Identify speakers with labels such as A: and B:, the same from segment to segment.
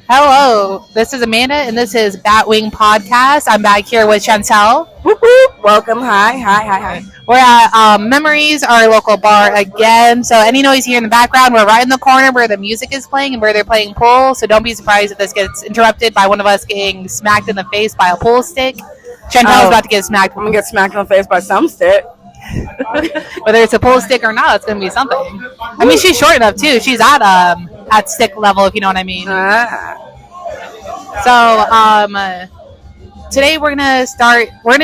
A: Hello, this is Amanda, and this is Batwing Podcast. I'm back here with Chantel.
B: Whoop, whoop. Welcome. Hi.
A: We're at Memories, our local bar again. So any noise here in the background, we're right in the corner where the music is playing and where they're playing pool. So don't be surprised if this gets interrupted by one of us getting smacked in the face by a pool stick. Chantel's about to get smacked.
B: I'm going to get smacked in the face by some stick.
A: Whether it's a pool stick or not, it's going to be something. I mean, she's short enough, too. She's at stick level, if you know what I mean. So, today we're gonna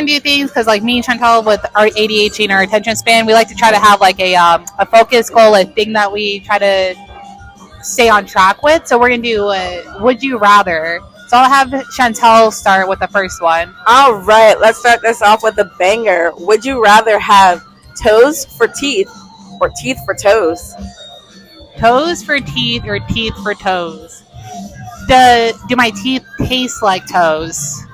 A: do things because, like, me and Chantel, with our ADHD and our attention span, we like to try to have like a focus goal, a thing that we try to stay on track with. So we're gonna do Would You Rather. So I'll have Chantel start with the first one.
B: All right, let's start this off with a banger. Would you rather have toes for teeth or teeth for toes?
A: Toes for teeth or teeth for toes? Do my teeth taste like toes?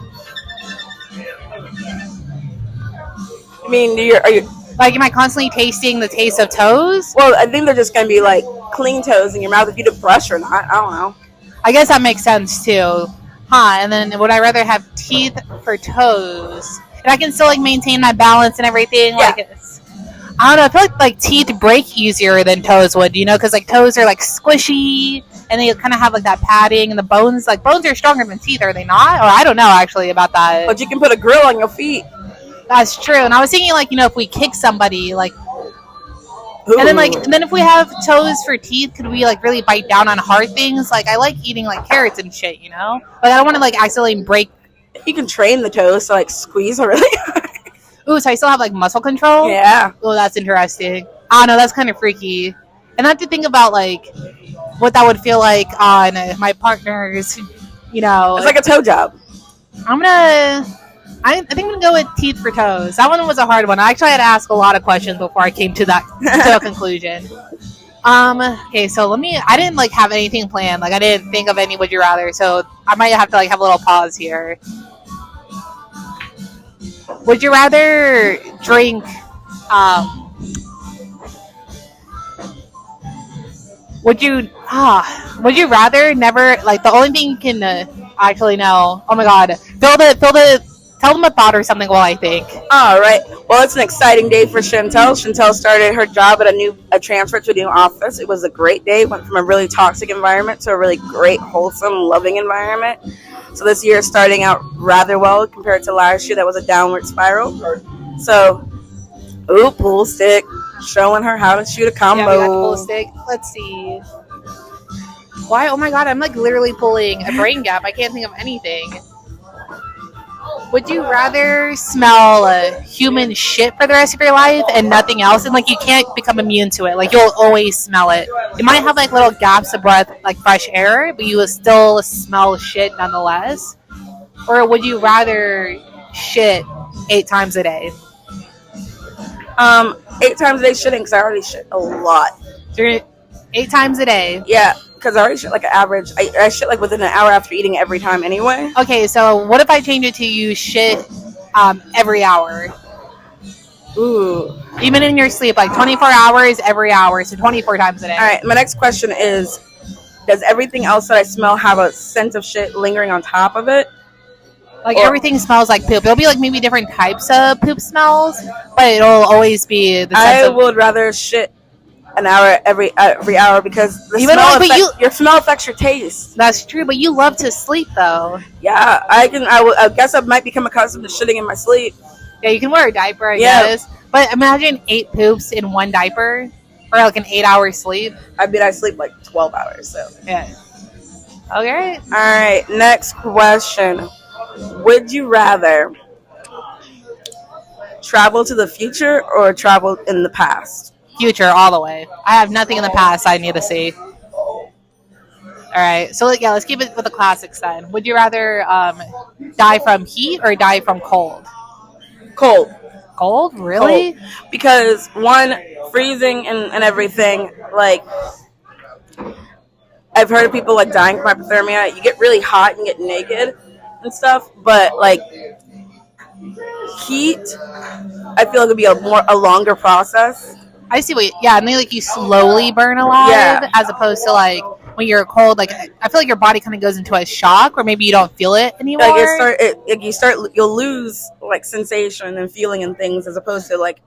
B: I mean, are you
A: like, am I constantly tasting the taste of toes?
B: Well, I think they're just going to be like clean toes in your mouth if you did brush or not. I don't know.
A: I guess that makes sense too. And then would I rather have teeth for toes? And I can still like maintain my balance and everything.
B: Yeah.
A: Like I don't know. I feel like teeth break easier than toes would, because like toes are like squishy and they kind of have like that padding, and the bones are stronger than teeth, are they not? Or I don't know actually about that.
B: But you can put a grill on your feet.
A: That's true. And I was thinking like, if we kick somebody, like,
B: Ooh.
A: And then if we have toes for teeth, could we like really bite down on hard things? Like, I like eating like carrots and shit, Like, I don't want to like accidentally break.
B: You can train the toes to like squeeze really hard.
A: Ooh, so I still have like muscle control?
B: Yeah.
A: Oh, that's interesting. I don't know, that's kind of freaky. And I have to think about like what that would feel like on my partners,
B: It's like a toe job.
A: I think I'm going to go with teeth for toes. That one was a hard one. I actually had to ask a lot of questions before I came to a conclusion. Okay, so I didn't like have anything planned. Like, I didn't think of any would you rather, so I might have to like have a little pause here. Would you rather drink, would you rather never, like, the only thing you can, actually no. Oh my god. Tell them a thought or something while I think.
B: All right. Well, it's an exciting day for Chantel. Chantel started her job at a transfer to a new office. It was a great day. Went from a really toxic environment to a really great, wholesome, loving environment. So this year is starting out rather well compared to last year. That was a downward spiral. So, pool stick, showing her how to shoot a combo.
A: Yeah, we got the pool stick. Let's see. Why? Oh my god, I'm like literally pulling a brain gap. I can't think of anything. Would you rather smell human shit for the rest of your life and nothing else? And like, you can't become immune to it. Like, you'll always smell it. You might have like little gaps of breath, like fresh air, but you will still smell shit nonetheless. Or would you rather shit 8 times a day?
B: 8 times a day shitting because I already shit a lot.
A: 8 times a day?
B: Yeah. Because I already shit like an average. I shit like within an hour after eating every time anyway.
A: Okay, so what if I change it to you shit every hour?
B: Ooh.
A: Even in your sleep, like 24 hours every hour, so 24 times a day.
B: All right, my next question is, does everything else that I smell have a scent of shit lingering on top of it?
A: Like, everything smells like poop. It'll be like maybe different types of poop smells, but it'll always be the sense
B: I would rather shit an hour every hour because your smell affects your taste.
A: That's true, but you love to sleep though.
B: Yeah, I guess I might become accustomed to shitting in my sleep.
A: Yeah, you can wear a diaper, I guess. But imagine 8 poops in one diaper, or like an 8-hour sleep.
B: I sleep like 12 hours. So
A: yeah. Okay.
B: All right. Next question: would you rather travel to the future or travel in the past?
A: Future all the way. I have nothing in the past I need to see. All right, so let's keep it with the classics then. Would you rather die from heat or die from cold?
B: Cold.
A: Cold? Really?
B: Cold. Because one, freezing and everything. Like, I've heard of people like dying from hypothermia. You get really hot and get naked and stuff, but like heat, I feel like would be a longer process.
A: I see what. Yeah, and then like you slowly burn alive, as opposed to like when you're cold, like I feel like your body kind of goes into a shock, or maybe you don't feel it anymore.
B: You'll lose like sensation and feeling and things as opposed to like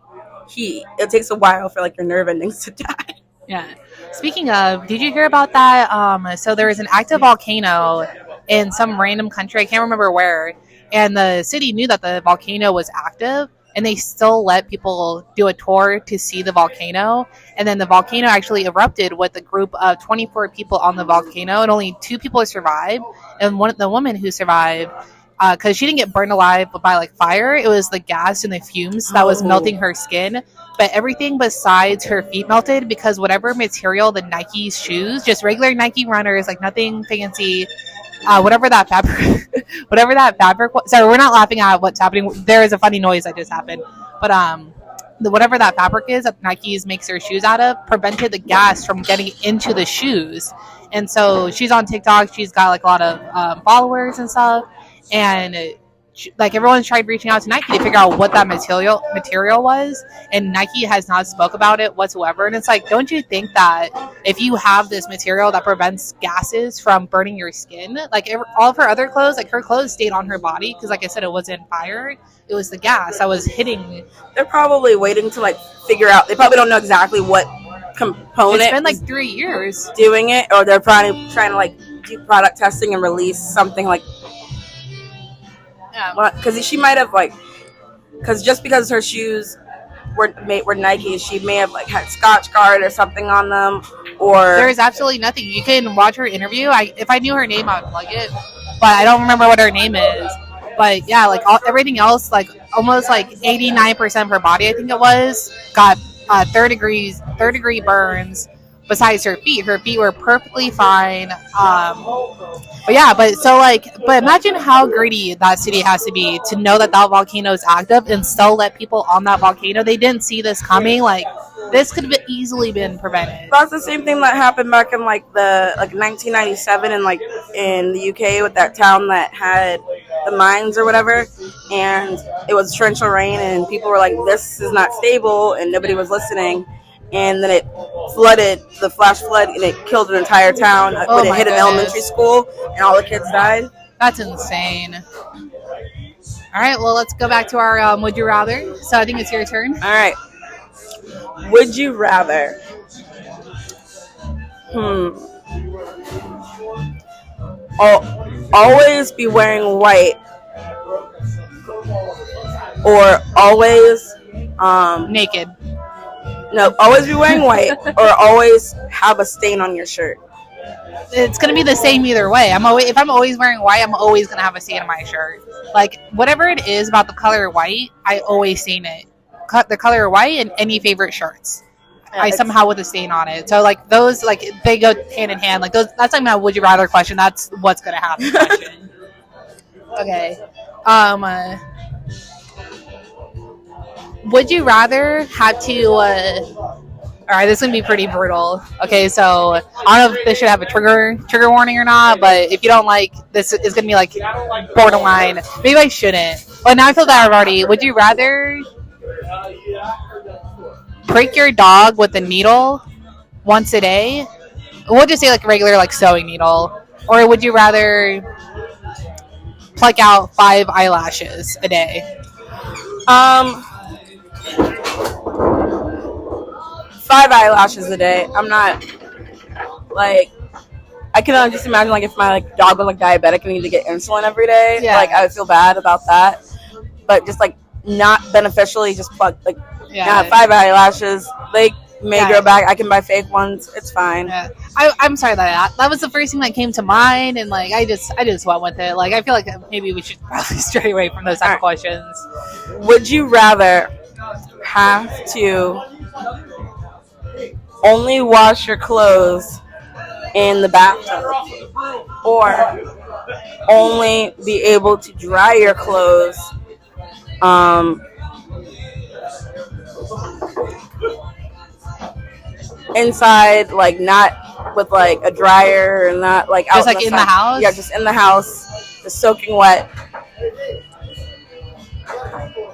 B: heat. It takes a while for like your nerve endings to die.
A: Yeah. Speaking of, did you hear about that? So there is an active volcano in some random country. I can't remember where. And the city knew that the volcano was active, and they still let people do a tour to see the volcano. And then the volcano actually erupted with a group of 24 people on the volcano, and only 2 people survived. And the woman who survived, because she didn't get burned alive by like fire, it was the gas and the fumes that was melting her skin. But everything besides her feet melted, because whatever material the Nike shoes, just regular Nike runners, like nothing fancy, whatever that fabric was. Sorry, we're not laughing at what's happening. There is a funny noise that just happened. But whatever that fabric is that Nike's makes their shoes out of prevented the gas from getting into the shoes. And so she's on TikTok. She's got like a lot of followers and stuff. And like everyone's tried reaching out to Nike to figure out what that material was, and Nike has not spoke about it whatsoever. And it's like, don't you think that if you have this material that prevents gases from burning your skin, like all of her other clothes, like her clothes stayed on her body because, like I said, it wasn't fire. It was the gas that was hitting.
B: They're probably waiting to like figure out. They probably don't know exactly what component.
A: It's been like 3 years
B: doing it, or they're probably trying to like do product testing and release something like. Because she might have like, because her shoes were Nike, she may have like had Scotch Guard or something on them, or
A: there is absolutely nothing. You can watch her interview. If I knew her name, I would plug it, but I don't remember what her name is. But yeah, like everything else, like almost like 89% of her body, I think it was, got third degree burns. Besides her feet were perfectly fine. But imagine how greedy that city has to be to know that volcano is active and still let people on that volcano. They didn't see this coming. Like, this could have easily been prevented.
B: That's the same thing that happened back in like 1997 and like in the UK with that town that had the mines or whatever, and it was torrential rain and people were like, this is not stable, and nobody was listening. And then it flooded, the flash flood, and it killed an entire town when it hit an elementary school, and all the kids died.
A: That's insane. All right, well, let's go back to our Would You Rather. So I think it's your turn.
B: All right. Would you rather? Always be wearing white, or always
A: naked.
B: No, always be wearing white, or always have a stain on your shirt.
A: It's gonna be the same either way. If I'm always wearing white, I'm always gonna have a stain on my shirt. Like, whatever it is about the color white, I always stain it. The color white and any favorite shirts, I somehow with a stain on it. So like those, like they go hand in hand. Like those, that's like my would you rather question. That's what's gonna happen question. Okay. Would you rather have to all right, this is gonna be pretty brutal. Okay, so I don't know if this should have a trigger warning or not, but if you don't like this, is gonna be like borderline. Maybe I shouldn't. But now I feel that already. Would you rather prick your dog with a needle once a day? We'll just say like a regular like sewing needle, or would you rather pluck out 5 eyelashes a day?
B: 5 eyelashes a day. I'm not like, I can just imagine like if my like dog was like diabetic and need to get insulin every day. Yeah. Like I would feel bad about that. But just like not beneficially, just pluck like 5 eyelashes. They may grow back. I can buy fake ones. It's fine.
A: Yeah. I'm sorry that was the first thing that came to mind, and like I just went with it. Like I feel like maybe we should probably stray away from those type of questions.
B: Would you rather have to only wash your clothes in the bathtub, or only be able to dry your clothes inside, like not with like a dryer, or not like out
A: just like in the house?
B: Yeah, just in the house, just soaking wet.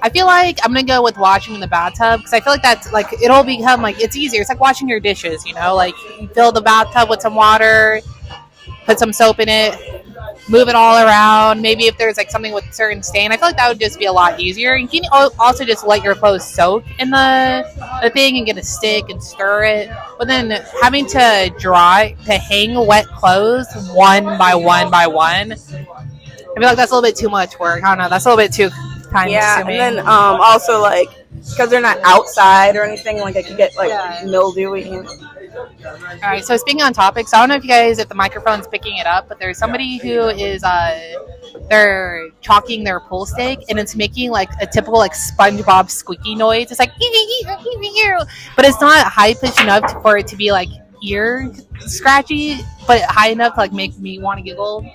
A: I feel like I'm gonna go with washing in the bathtub because I feel like that's like it'll become like it's easier. It's like washing your dishes, you know, like you fill the bathtub with some water, put some soap in it, move it all around. Maybe if there's like something with certain stain, I feel like that would just be a lot easier. You can also just let your clothes soak in the thing and get a stick and stir it. But then having to hang wet clothes one by one by one, I feel like that's a little bit too much work. I don't know. That's a little bit too time consuming.
B: And then also like because they're not outside or anything, like it could get like mildewy.
A: All right, so speaking on topics, I don't know if the microphone's picking it up, but there's somebody who is they're chalking their pool stick and it's making like a typical like SpongeBob squeaky noise. It's like but it's not high pitched enough for it to be like ear scratchy, but high enough to like make me want to giggle.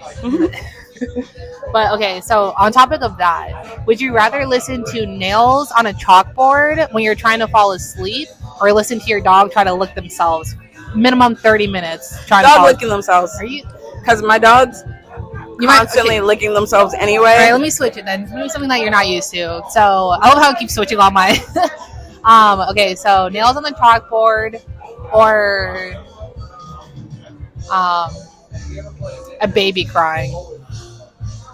A: But okay, so on topic of that, would you rather listen to nails on a chalkboard when you're trying to fall asleep, or listen to your dog try to lick themselves? Minimum 30 minutes trying to fall
B: licking themselves.
A: Are you?
B: Because my dog's constantly licking themselves anyway.
A: All right, let me switch it then. Maybe something that you're not used to. So I love how I keep switching all my. Okay, so nails on the chalkboard, or a baby crying.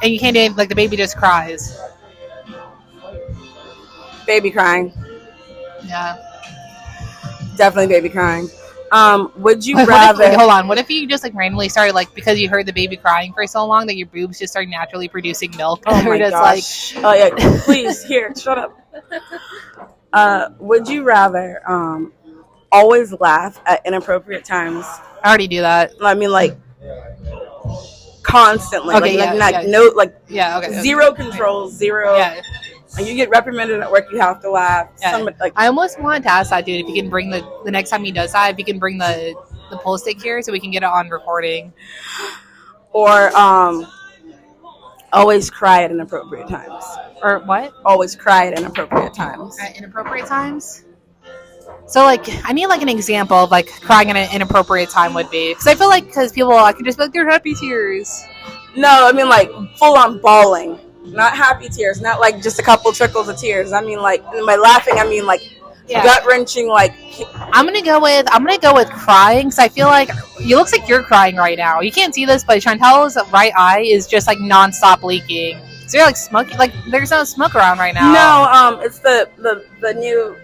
A: And you can't do anything, like the baby just cries.
B: Baby crying.
A: Yeah.
B: Definitely baby crying. Would you rather...
A: hold on. What if you just like randomly started like because you heard the baby crying for so long that your boobs just started naturally producing milk?
B: Oh my gosh. Oh yeah. Please, here, shut up. Would you rather always laugh at inappropriate times?
A: I already do that.
B: I mean, like constantly.
A: Okay,
B: zero control, zero.
A: Yeah.
B: And you get reprimanded at work, you have to laugh.
A: Yeah. I almost wanted to ask that dude if he can bring the next time he does that, if he can bring the pull stick here so we can get it on recording.
B: Or always cry at inappropriate times.
A: Or what?
B: Always cry at inappropriate times.
A: At inappropriate times? So, like, I need, like, an example of, like, crying at an inappropriate time would be. Because I feel like, I can just be like, they're happy tears.
B: No, I mean, like, full-on bawling. Not happy tears. Not, like, just a couple trickles of tears. I mean, like, by laughing, I mean, like, gut-wrenching, like...
A: I'm gonna go with crying, because I feel like, it looks like you're crying right now. You can't see this, but Chantel's right eye is just, like, non-stop leaking. So you're, like, smoking. Like, there's no smoke around right now.
B: No, it's the new...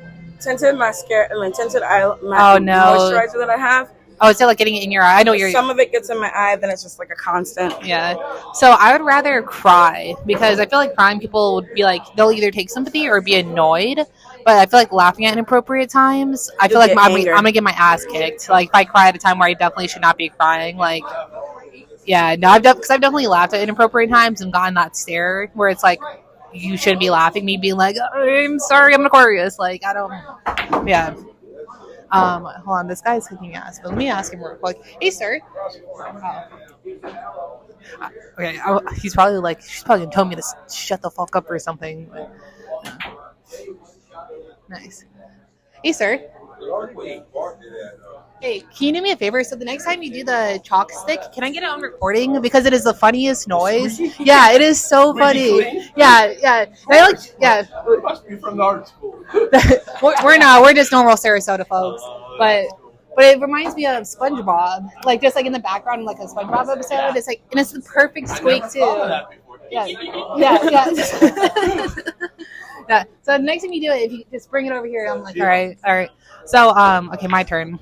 B: tinted mascara, tinted moisturizer that I have.
A: Oh, it's like getting it in your eye. I know
B: some of it gets in my eye, then it's just like a constant.
A: Yeah. So I would rather cry because I feel like crying people would be like they'll either take sympathy or be annoyed. But I feel like laughing at inappropriate times, I feel like I'm gonna get my ass kicked. Like if I cry at a time where I definitely should not be crying, like yeah, no, I've definitely laughed at inappropriate times and gotten that stare where it's like. You shouldn't be laughing. Me being like, I'm sorry, I'm an Aquarius. Like, I don't. Yeah. Hold on, this guy's kicking ass. But let me ask him real quick. Hey, sir. Okay, she's probably gonna tell me to shut the fuck up or something. But, nice. Hey, sir. Hey, can you do me a favor? So the next time you do the chalk stick, can I get it on recording? Because it is the funniest noise. Yeah, it is so funny. Yeah.
C: We must be from the art school.
A: We're not. We're just normal Sarasota folks. But it reminds me of SpongeBob. Like just like in the background, like a SpongeBob episode. It's like, and it's the perfect squeak too. Yeah. Yeah. So the next time you do it, if you just bring it over here, I'm like, all right. So okay, my turn.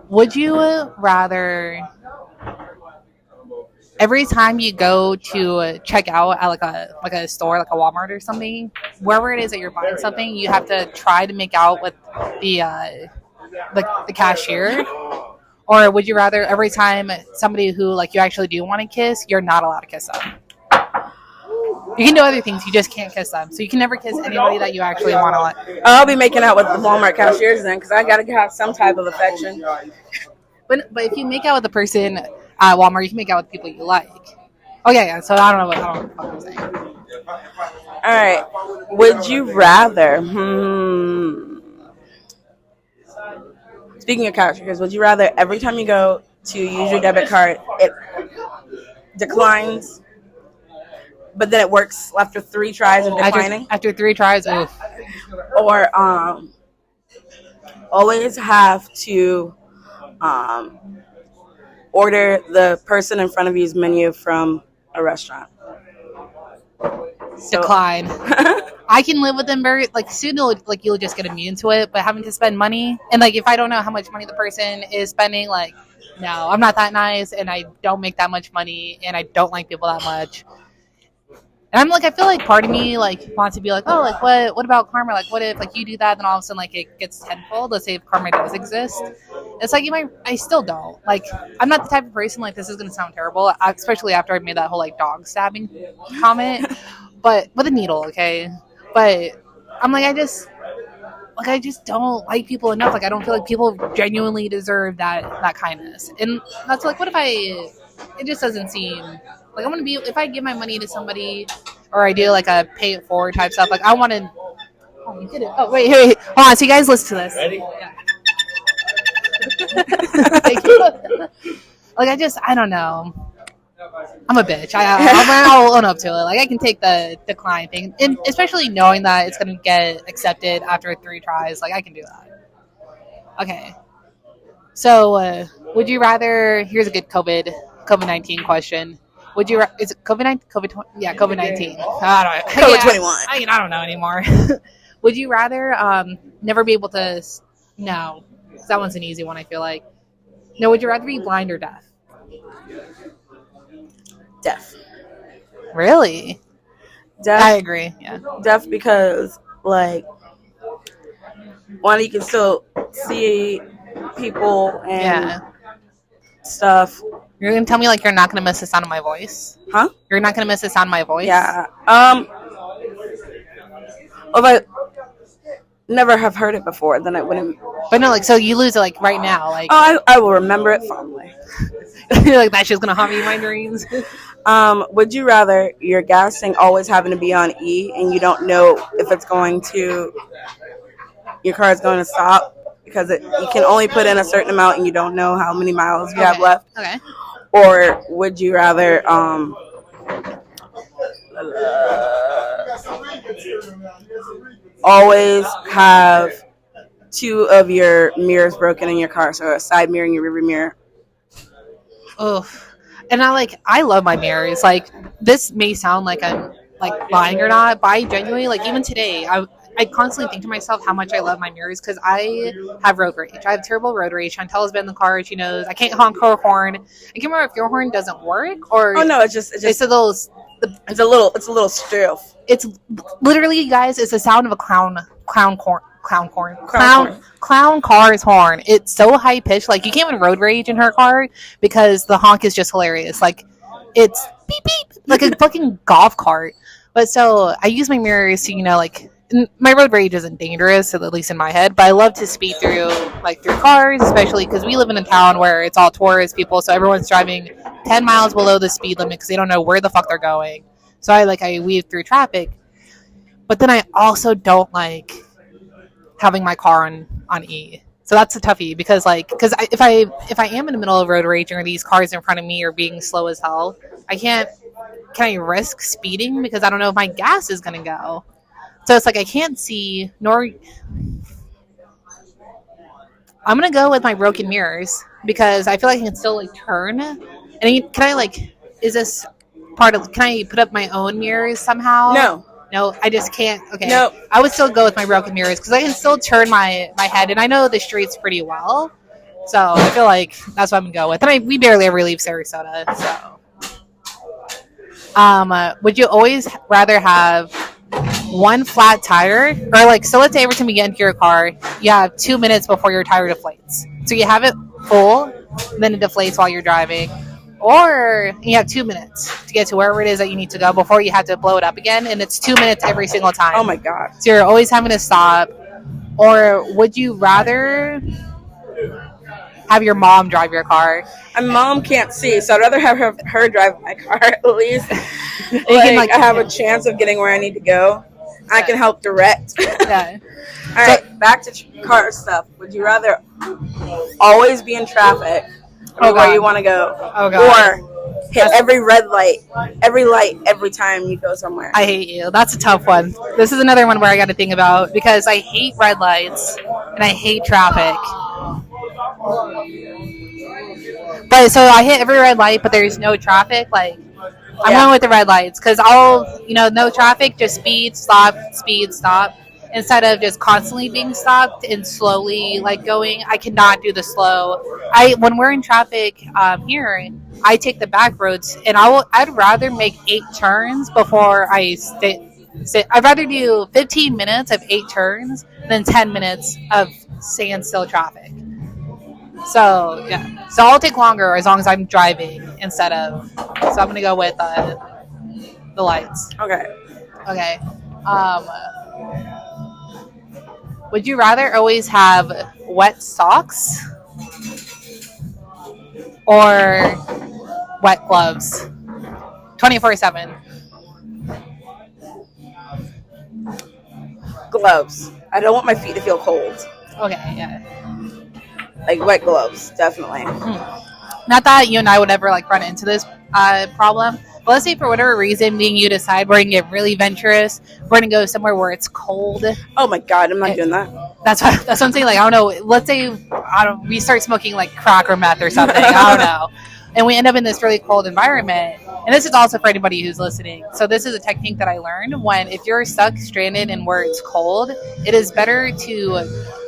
A: Would you rather every time you go to check out at like a store, like a Walmart or something, wherever it is that you're buying something, you have to try to make out with the cashier? Or would you rather every time somebody who like you actually do want to kiss, you're not allowed to kiss them? You can do other things, you just can't kiss them. So you can never kiss anybody that you actually want to.
B: I'll be making out with the Walmart cashiers then, because I got to have some type of affection.
A: But if you make out with the person at Walmart, you can make out with people you like. Okay, yeah. So I don't know what I'm saying.
B: All right. Would you rather? Speaking of cashiers, would you rather every time you go to use your debit card, it declines? but then it works after 3 tries of declining.
A: After 3 tries, oof.
B: Or always have to order the person in front of you's menu from a restaurant.
A: Decline. I can live with them very soon. You'll just get immune to it, but having to spend money and if I don't know how much money the person is spending, no, I'm not that nice, and I don't make that much money, and I don't like people that much. And I'm I feel like part of me wants to be what about karma? What if you do that, then all of a sudden it gets tenfold? Let's say if karma does exist. It's I still don't. I'm not the type of person this is gonna sound terrible, especially after I made that whole dog stabbing comment, but with a needle, okay? But I'm I just don't like people enough. I don't feel like people genuinely deserve that kindness. And that's what if it just doesn't seem I'm gonna be, if I give my money to somebody or I do a pay it forward type stuff, I want to. Oh, you did it. Oh, wait, hold on. So you guys listen to this.
C: Ready?
A: Yeah. Thank you. I don't know. I'm a bitch. I'll own up to it. I can take the decline thing, and especially knowing that it's gonna get accepted after 3 tries. I can do that. Okay. So, would you rather? Here's a good COVID-19 question. Would you? Is it COVID-19? Yeah, COVID-19. I don't know.
B: COVID-21.
A: I don't know anymore. Would you rather never be able to? No, that one's an easy one. I feel like. No, would you rather be blind or deaf?
B: Deaf.
A: Really?
B: Deaf.
A: I agree. Yeah.
B: Deaf because one, you can still see people and stuff.
A: You're gonna tell me you're not gonna miss the sound of my voice?
B: Huh?
A: You're not gonna miss the sound of my voice?
B: Yeah. If I never have heard it before, then I wouldn't.
A: But no, so you lose it right now,
B: Oh, I will remember it fondly.
A: That shit's gonna haunt me in my dreams.
B: Would you rather your gas tank always having to be on E and you don't know if it's going to, your car is going to stop because you can only put in a certain amount and you don't know how many miles you have left?
A: Okay.
B: Or would you rather always have 2 of your mirrors broken in your car, so a side mirror and your rearview mirror?
A: Oh, and I love my mirrors. This may sound like I'm lying or not, but I genuinely even today I constantly think to myself how much I love my mirrors because I have road rage. I have terrible road rage. Chantel has been in the car. She knows I can't honk her horn. I can't remember if your horn doesn't work or.
B: Oh no, it's just
A: it's those.
B: It's a little stiff.
A: It's literally, guys. It's the sound of a clown car's horn. It's so high pitched. You can't even road rage in her car because the honk is just hilarious. It's beep beep like a fucking golf cart. But so I use my mirrors to my road rage isn't dangerous, at least in my head, but I love to speed through through cars, especially because we live in a town where it's all tourist people, so everyone's driving 10 miles below the speed limit because they don't know where the fuck they're going. So I weave through traffic, but then I also don't like having my car on E. So that's a toughie because if I am in the middle of road rage or these cars in front of me are being slow as hell, can I risk speeding because I don't know if my gas is gonna go. So it's I can't see, nor I'm going to go with my broken mirrors because I feel I can still turn. And is this part of, can I put up my own mirrors somehow? No, I just can't. Okay.
B: No.
A: I would still go with my broken mirrors because I can still turn my head and I know the streets pretty well. So I feel that's what I'm going to go with. And we barely ever leave Sarasota. So, would you always rather have one flat tire or so let's say every time you get into your car you have 2 minutes before your tire deflates, so you have it full then it deflates while you're driving, or you have 2 minutes to get to wherever it is that you need to go before you have to blow it up again, and it's 2 minutes every single time.
B: Oh my god.
A: So you're always having to stop. Or would you rather have your mom drive your car?
B: My mom can't see, so I'd rather have her drive my car at least. I have a chance of getting where I need to go. Yeah. I can help direct.
A: Yeah.
B: All right, back to car stuff. Would you rather always be in traffic where you want to go, or hit every red light, every time you go somewhere.
A: I hate you. That's a tough one. This is another one where I got to think about because I hate red lights and I hate traffic. But so I hit every red light, but there's no traffic. Like I'm going with the red lights because no traffic, just speed, stop, instead of just constantly being stopped and slowly like going. I cannot do the slow. When we're in traffic here, I take the back roads, and I'd rather make 8 turns before I sit. I'd rather do 15 minutes of 8 turns than 10 minutes of standstill traffic. So yeah, so I'll take longer as long as I'm driving instead of. So I'm gonna go with the lights.
B: Okay.
A: Would you rather always have wet socks or wet gloves 24/7?
B: Gloves. I don't want my feet to feel cold.
A: Okay, yeah.
B: Like wet gloves, definitely.
A: Not that you and I would ever like run into this problem, but let's say for whatever reason, me and you decide we're gonna get really adventurous. We're gonna go somewhere where it's cold.
B: Oh my god, I'm not doing that.
A: That's what I'm saying. Like I don't know. Let's say we start smoking like crack or meth or something. I don't know, and we end up in this really cold environment. And this is also for anybody who's listening. So this is a technique that I learned if you're stuck, stranded, and where it's cold, it is better to,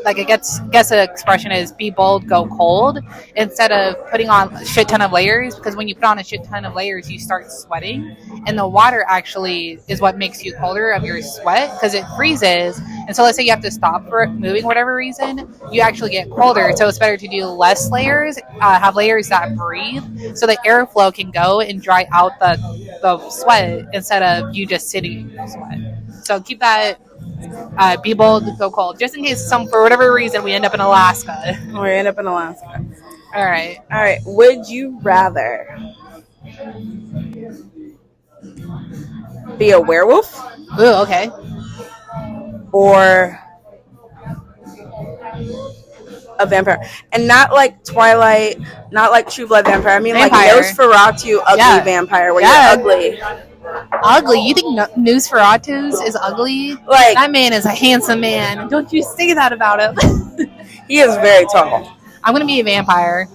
A: like I guess the expression is be bold, go cold, instead of putting on a shit ton of layers. Because when you put on a shit ton of layers, you start sweating, and the water actually is what makes you colder of your sweat because it freezes. And so let's say you have to stop for moving, whatever reason, you actually get colder. So it's better to do less layers, have layers that breathe, so the airflow can go and dry out the sweat instead of you just sitting in your sweat. So keep that. Be bold, go cold, just in case for whatever reason we end up in Alaska.
B: All
A: right.
B: Would you rather be a werewolf?
A: Ooh, okay.
B: Or a vampire? And not like Twilight, not like True Blood vampire. I mean
A: vampire.
B: Like Nosferatu ugly vampire where you're ugly.
A: Ugly? You think Nosferatu is ugly?
B: Like
A: that man is a handsome man. Don't you say that about him?
B: He is very tall.
A: I'm gonna be a vampire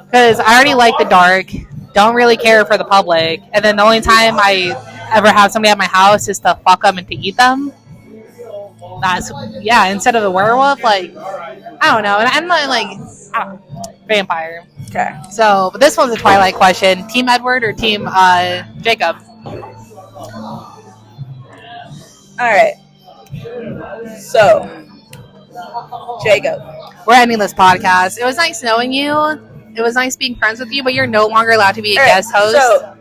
A: because I already like the dark. Don't really care for the public, and then the only time I ever have somebody at my house is to fuck them and to eat them. Instead of a werewolf, like I don't know, and I'm not like vampire.
B: Okay.
A: So, but this one's a Twilight question: Team Edward or Team Jacob?
B: All right. So, Jacob.
A: We're ending this podcast. It was nice knowing you. It was nice being friends with you, but you're no longer allowed to be a guest host.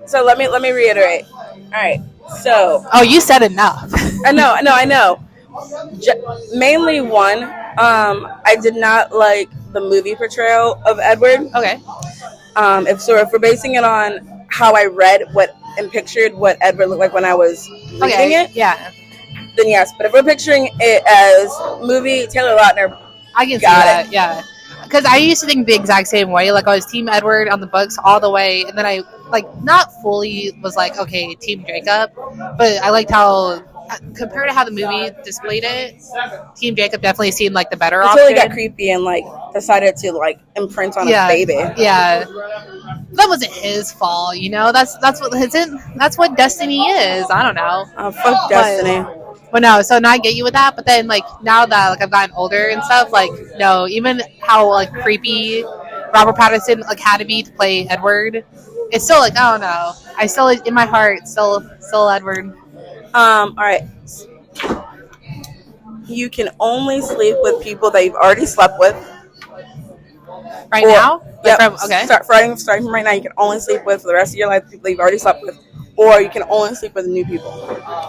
B: So let me reiterate. All right. So.
A: Oh, you said enough.
B: I know. Mainly one. I did not like the movie portrayal of Edward.
A: Okay.
B: If we're basing it on how I read and pictured what Edward looked like when I was reading it,
A: yeah,
B: then yes. But if we're picturing it as movie, Taylor Lautner,
A: I can see that. Yeah, because I used to think the exact same way. Like I was Team Edward on the books all the way, and then I not fully was like, okay, Team Jacob, but I liked how. Compared to how the movie displayed it, Team Jacob definitely seemed like the better option.
B: Until he got creepy and decided to imprint on his baby.
A: Yeah, that wasn't his fault, you know. That's what destiny is. I don't know.
B: Oh, fuck destiny.
A: But no, so now I get you with that. But then now that I've gotten older and stuff, no, even how creepy Robert Pattinson had to be to play Edward, it's still I don't know. I still in my heart still Edward.
B: All right. You can only sleep with people that you've already slept with.
A: Right now?
B: Yep.
A: Okay.
B: Starting from right now, you can only sleep with for the rest of your life people that you've already slept with. Or you can only sleep with new people.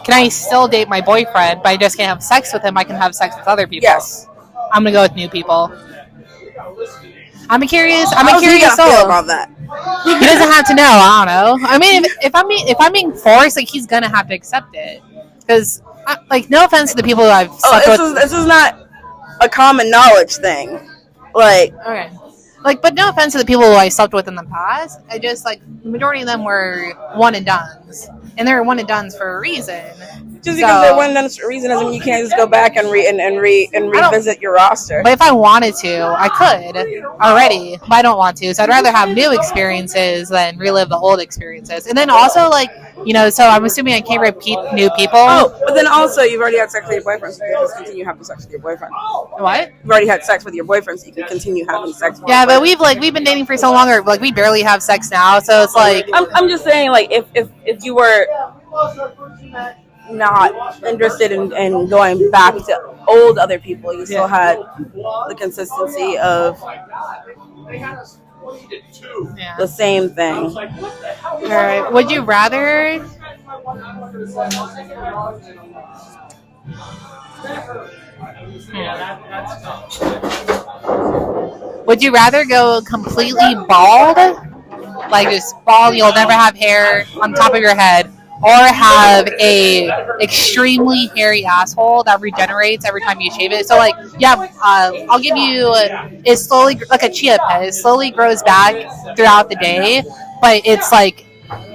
A: Can I still date my boyfriend, but I just can't have sex with him? I can have sex with other people.
B: Yes.
A: I'm going to go with new people. I'm a curious soul.
B: Feel about that?
A: He doesn't have to know. I don't know. I mean, if I'm being forced, he's gonna have to accept it. Because, no offense to the people who I've slept with.
B: This is not a common knowledge thing.
A: Okay. Like, but no offense to the people who I slept with in the past. I just, like, the majority of them were one and dones. And they're one and dones for a reason.
B: Just because they're one and done for a reason doesn't mean you can't just go back and revisit your roster.
A: But if I wanted to, I could already. But I don't want to. So I'd rather have new experiences than relive the old experiences. And then also, like, you know, so I'm assuming I can't repeat new people.
B: Oh, but then also you've already had sex with your boyfriend, so you can just continue having sex with your boyfriend.
A: What?
B: You've already had sex with your boyfriend, so you can continue having sex with
A: Yeah, but we've been dating for so long, or like we barely have sex now, so it's like
B: I'm just saying, like, if you were not interested in going back to old other people, you still had the consistency of the same thing.
A: All right. Would you rather? Would you rather go completely bald, like just bald, you'll never have hair on top of your head, or have a extremely hairy asshole that regenerates every time you shave it? So, like, yeah, I'll give you, it slowly, like a chia pet, it slowly grows back throughout the day, but it's like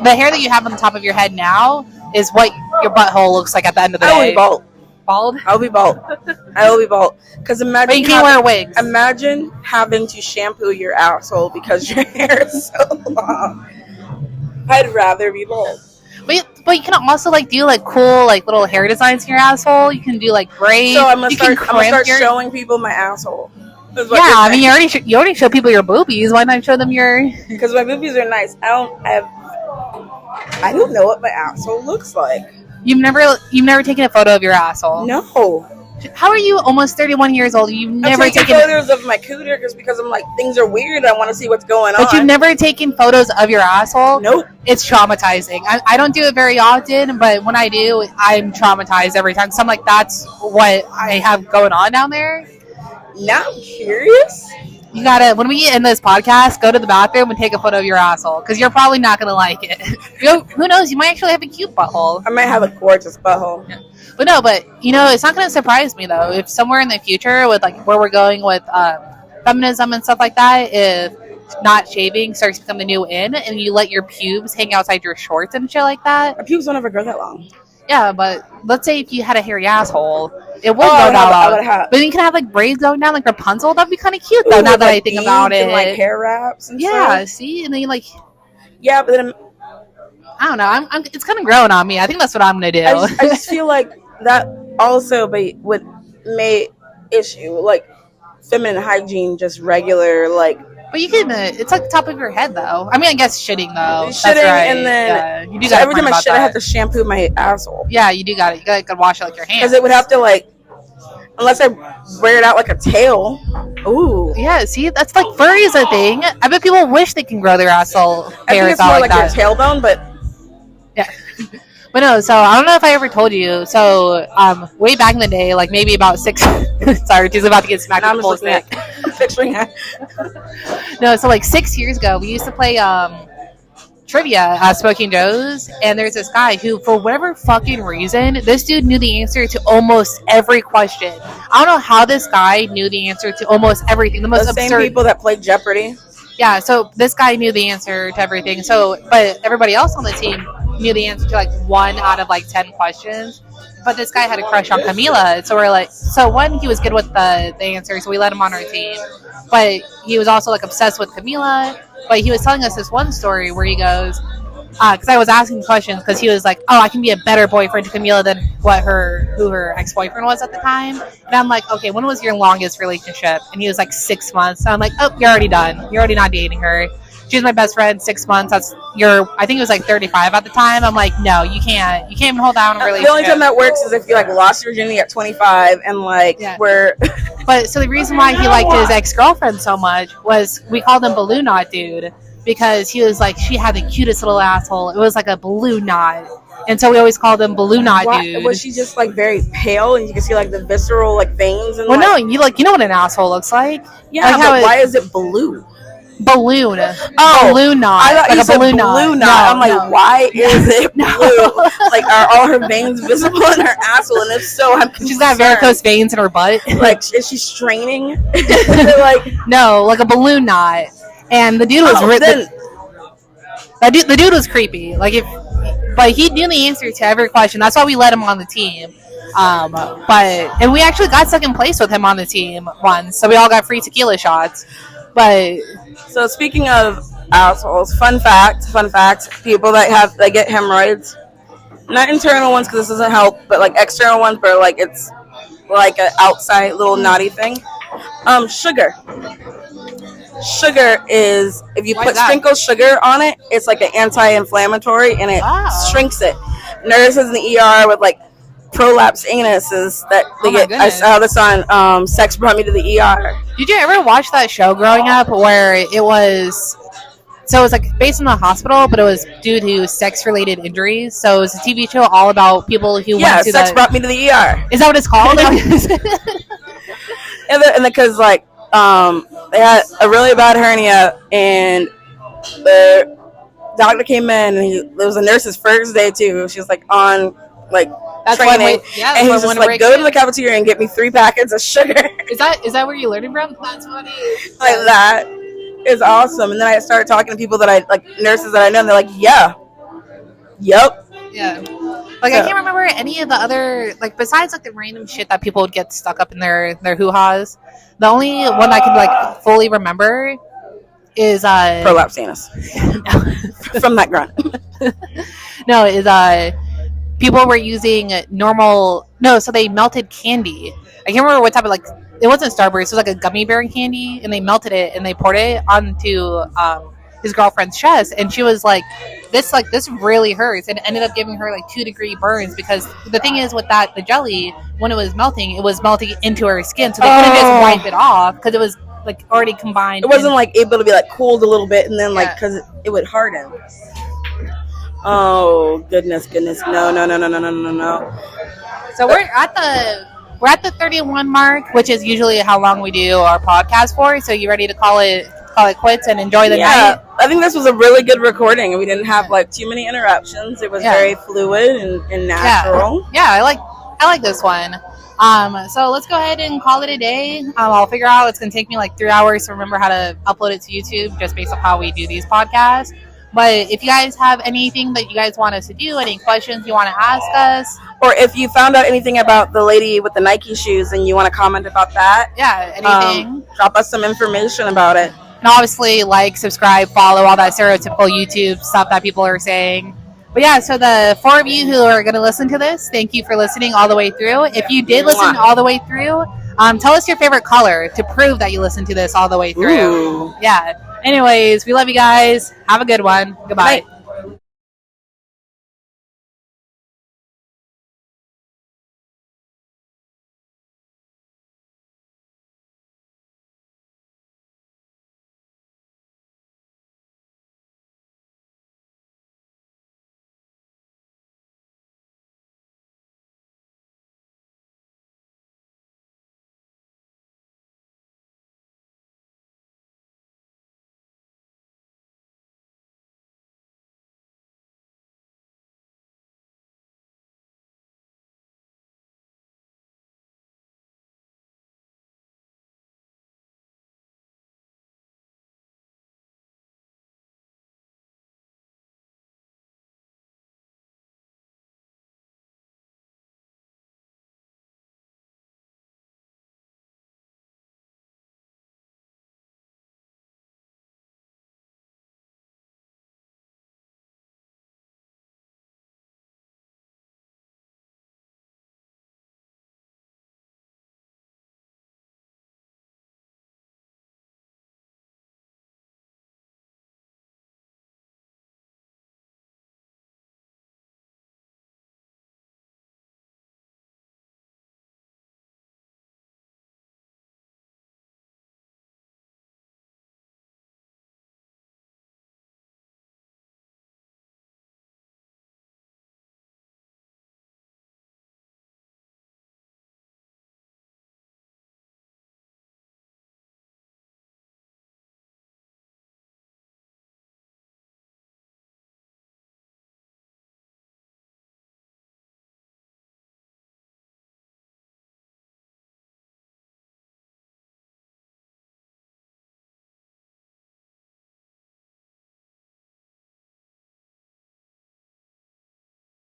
A: the hair that you have on the top of your head now is what your butthole looks like at the end of the day.
B: I will be bald.
A: Bald?
B: I'll be bald. I will be bald. Because imagine,
A: but you can't wear wigs.
B: Imagine having to shampoo your asshole because your hair is so long. I'd rather be bald.
A: But you can also like do like cool like little hair designs in your asshole. You can do like braids.
B: So I'm gonna start showing people my asshole.
A: Yeah, I mean you already show people your boobies. Why not show them your?
B: Because my boobies are nice. I don't know what my asshole looks like.
A: You've never taken a photo of your asshole?
B: No.
A: How are you almost 31 years old? You've never taken
B: photos of my cooter just because I'm like, things are weird. I want to see what's going on.
A: But you've never taken photos of your asshole?
B: Nope.
A: It's traumatizing. I don't do it very often, but when I do, I'm traumatized every time. So I'm like, that's what I have going on down there.
B: Now I'm curious.
A: You gotta, when we end this podcast, go to the bathroom and take a photo of your asshole, because you're probably not gonna like it. Who knows? You might actually have a cute butthole.
B: I might have a gorgeous butthole.
A: Yeah. But you know, it's not gonna surprise me though if somewhere in the future, with like where we're going with feminism and stuff like that, if not shaving starts to become the new in, and you let your pubes hang outside your shorts and shit like that.
B: My pubes don't ever grow that long.
A: Yeah, but let's say if you had a hairy asshole, it would go down long. But you can have like braids going down like Rapunzel. That'd be kind of cute though. Now that I think about it,
B: and, like hair wraps. And
A: stuff.
B: See,
A: and then you like.
B: Yeah, but then
A: I don't know. It's kind of growing on me. I think that's what I'm gonna do.
B: I just feel like that also would may issue like feminine hygiene, just regular like.
A: But you can. It's like the top of your head, though. I mean, I guess shitting though.
B: Shitting,
A: that's right.
B: and then
A: you do
B: so every time I shit, I have to shampoo my asshole.
A: Yeah, you do got it. You gotta wash it like your hands.
B: Because it would have to like, unless I wear it out like a tail. Ooh.
A: Yeah. See, that's like furry is a thing. I bet people wish they can grow their asshole hairs out like that. I think it's more like
B: your tailbone, but
A: yeah. But no, so I don't know if I ever told you. So, way back in the day, like maybe about 6. Sorry, she's about to get smacked with a full stick.
B: I'm picturing that.
A: No, so like 6 years ago, we used to play trivia at Smoking Joe's, and there's this guy who, for whatever fucking reason, this dude knew the answer to almost every question. I don't know how this guy knew the answer to almost everything. The most absurd.
B: Same people that played Jeopardy.
A: Yeah, so this guy knew the answer to everything. So, but everybody else on the team knew the answer to like 1 out of like 10 questions. But this guy had a crush on Camila. So we're like, he was good with the answer, so we let him on our team. But he was also like obsessed with Camila. But he was telling us this one story where he goes, because I was asking questions, because he was like, oh, I can be a better boyfriend to Camila than who her ex-boyfriend was at the time. And I'm like, okay, when was your longest relationship? And he was like 6 months. So I'm like, oh, you're already done. You're already not dating her. She's my best friend. 6 months. I think it was like 35 at the time. I'm like, no, you can't even hold down a relationship.
B: The only time that works is if you like lost your virginity at 25 and like we're.
A: But so the reason why he liked his ex-girlfriend so much was we called him Balloon Knot Dude, because he was like, she had the cutest little asshole. It was like a balloon knot. And so we always called him Balloon Knot Dude.
B: Was she just like very pale and you can see like the visceral like veins? And
A: no, you know what an asshole looks like?
B: Yeah,
A: like
B: but why is it blue?
A: balloon.
B: Oh,
A: Balloon knot.
B: I thought
A: like
B: you
A: a
B: said
A: balloon
B: blue
A: knot.
B: knot. I'm like, why is it blue? Like, are all her veins visible in her asshole? And if so, I'm concerned.
A: She's got varicose veins in her butt.
B: Like, is she straining? Like,
A: no, like a balloon knot. And the dude was the dude was creepy. Like but he knew the answer to every question. That's why we let him on the team. And we actually got second place with him on the team once, so we all got free tequila shots. But
B: so speaking of assholes, fun fact, people that get hemorrhoids, not internal ones because this doesn't help, but like external ones where like it's like an outside little knotty thing. Sugar is, if you put sprinkled sugar on it, it's like an anti-inflammatory and it shrinks it. Nurses in the ER with like prolapse anuses that they get. I saw this on Sex Brought Me to the ER.
A: Did you ever watch that show growing up where it was like based in the hospital, but it was due to sex-related injuries? So it was a TV show all about people who went to
B: Sex Brought Me to the ER.
A: Is that what it's called?
B: and because like they had a really bad hernia and the doctor came in and it was a nurse's first day too. She was like on like training, and he was just like, go to the cafeteria and get me 3 packets of sugar.
A: Is that where you learned it from? That's funny.
B: Like that is awesome. And then I started talking to people that I like, nurses that I know, and they're like, yep.
A: Yeah. Like I can't remember any of the other, like besides like the random shit that people would get stuck up in their hoo-has. The only one I can like fully remember is
B: prolapse anus from that grunt.
A: No, is people were using so they melted candy. I can't remember what type of, like, it wasn't Starburst, it was like a gummy bear candy, and they melted it and they poured it onto his girlfriend's chest, and she was like, this really hurts, and it ended up giving her like 2-degree burns, because the thing is with the jelly, when it was melting into her skin, so they couldn't just wipe it off because it was like already combined.
B: It wasn't like able to be like cooled a little bit and then like because it would harden. Oh goodness, no.
A: So we're at the 31 mark, which is usually how long we do our podcast for. So you ready to call it quits and enjoy the night?
B: I think this was a really good recording. We didn't have like too many interruptions. It was very fluid and natural.
A: Yeah, I like this one. So let's go ahead and call it a day. I'll figure out, it's going to take me like 3 hours to remember how to upload it to YouTube, just based on how we do these podcasts. But if you guys have anything that you guys want us to do, any questions you want to ask us,
B: or if you found out anything about the lady with the Nike shoes and you want to comment about that,
A: anything,
B: drop us some information about it.
A: And obviously, like, subscribe, follow, all that stereotypical YouTube stuff that people are saying. But yeah, so the 4 of you who are going to listen to this, thank you for listening all the way through. If you did listen all the way through, tell us your favorite color to prove that you listened to this all the way through.
B: Ooh.
A: Yeah. Anyways, we love you guys. Have a good one. Goodbye.
B: Bye.